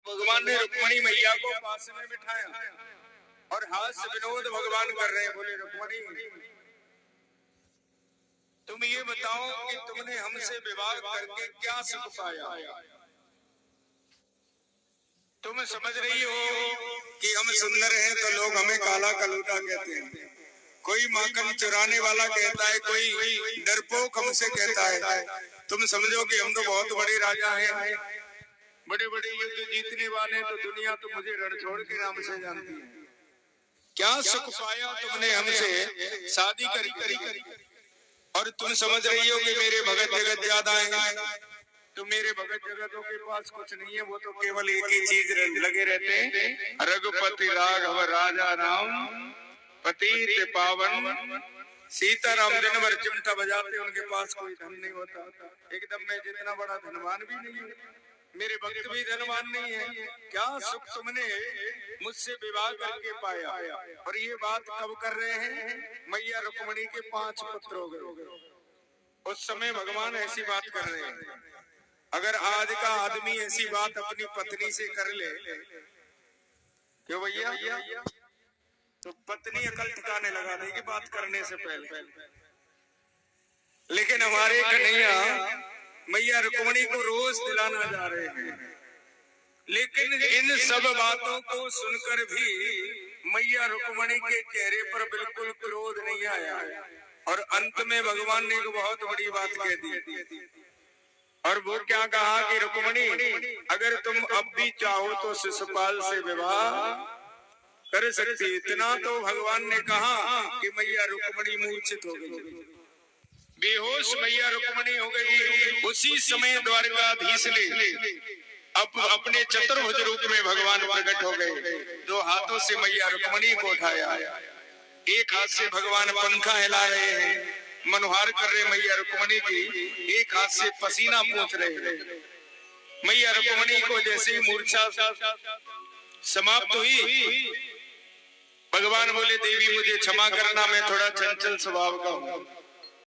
भगवान ने रुक्मणी मैया को पास में बिठाया और हास्य विनोद भगवान कर रहे हैं। बोले रुक्मणी, तुम ये बताओ कि तुमने हमसे विवाह करके क्या सुख पाया? तुम समझ रही हो कि हम सुंदर हैं तो लोग हमें काला कलूटा कहते हैं, कोई माखन चुराने वाला कहता है, कोई डरपोक हमसे कहता है। तुम समझो कि हम तो बहुत बड़े राजा हैं, बड़े बड़े युद्ध जीतने वाले, तो दुनिया तो मुझे रणछोड़ के नाम से जानती है। क्या सुख पाया तुमने हमसे शादी करी? और तुम समझ रही हो कि मेरे भगत जगत ज्यादा हैं। तो मेरे भगत जगतों के पास कुछ नहीं है, वो तो केवल एक ही चीज लगे रहते हैं, रघुपति राघव राजा राम पतित पावन सीताराम। दिन भर चिमटा बजाते, उनके पास कोई धन नहीं होता। एकदम मैं जितना बड़ा धनवान भी नहीं हूँ, मेरे भक्त भी धनवान नहीं है। क्या सुख तुमने मुझसे विवाह करके पाया? और ये बात कब कर रहे हैं? मैया रुक्मणी के 5 पुत्र हो गए। उस समय भगवान ऐसी बात कर रहे हैं। अगर आज का आदमी ऐसी बात अपनी पत्नी से कर ले, क्यों भैया, तो पत्नी अकल ठिकाने लगा देगी बात करने से पहले। लेकिन हमारे कन्हैया मैया रुक्मणी को रोज दिलाना जा रहे हैं। लेकिन इन सब बातों को सुनकर भी मैया रुक्मणी के चेहरे पर बिल्कुल क्रोध नहीं आया। और अंत में भगवान ने एक बहुत बड़ी बात कह दी। और वो क्या कहा कि रुक्मणी, अगर तुम अब भी चाहो तो शिशुपाल से विवाह कर सकती। इतना तो भगवान ने कहा कि मैया रुक्मणी मूर्छित हो गई, बेहोश मैया रुक्मणी हो गई। उसी समय द्वारकाधीश ने अब अपने चतुर्भुज रूप में भगवान प्रकट हो गए। 2 हाथों से मैया रुक्मणी को उठाया, एक हाथ से भगवान पंखा हिला रहे हैं, मनोहार कर रहे मैया रुक्मणी की, एक हाथ से पसीना पोंछ रहे। मैया रुक्मणी को जैसे ही मूर्छा समाप्त हुई, भगवान बोले देवी मुझे क्षमा करना, मैं थोड़ा चंचल स्वभाव का हूँ।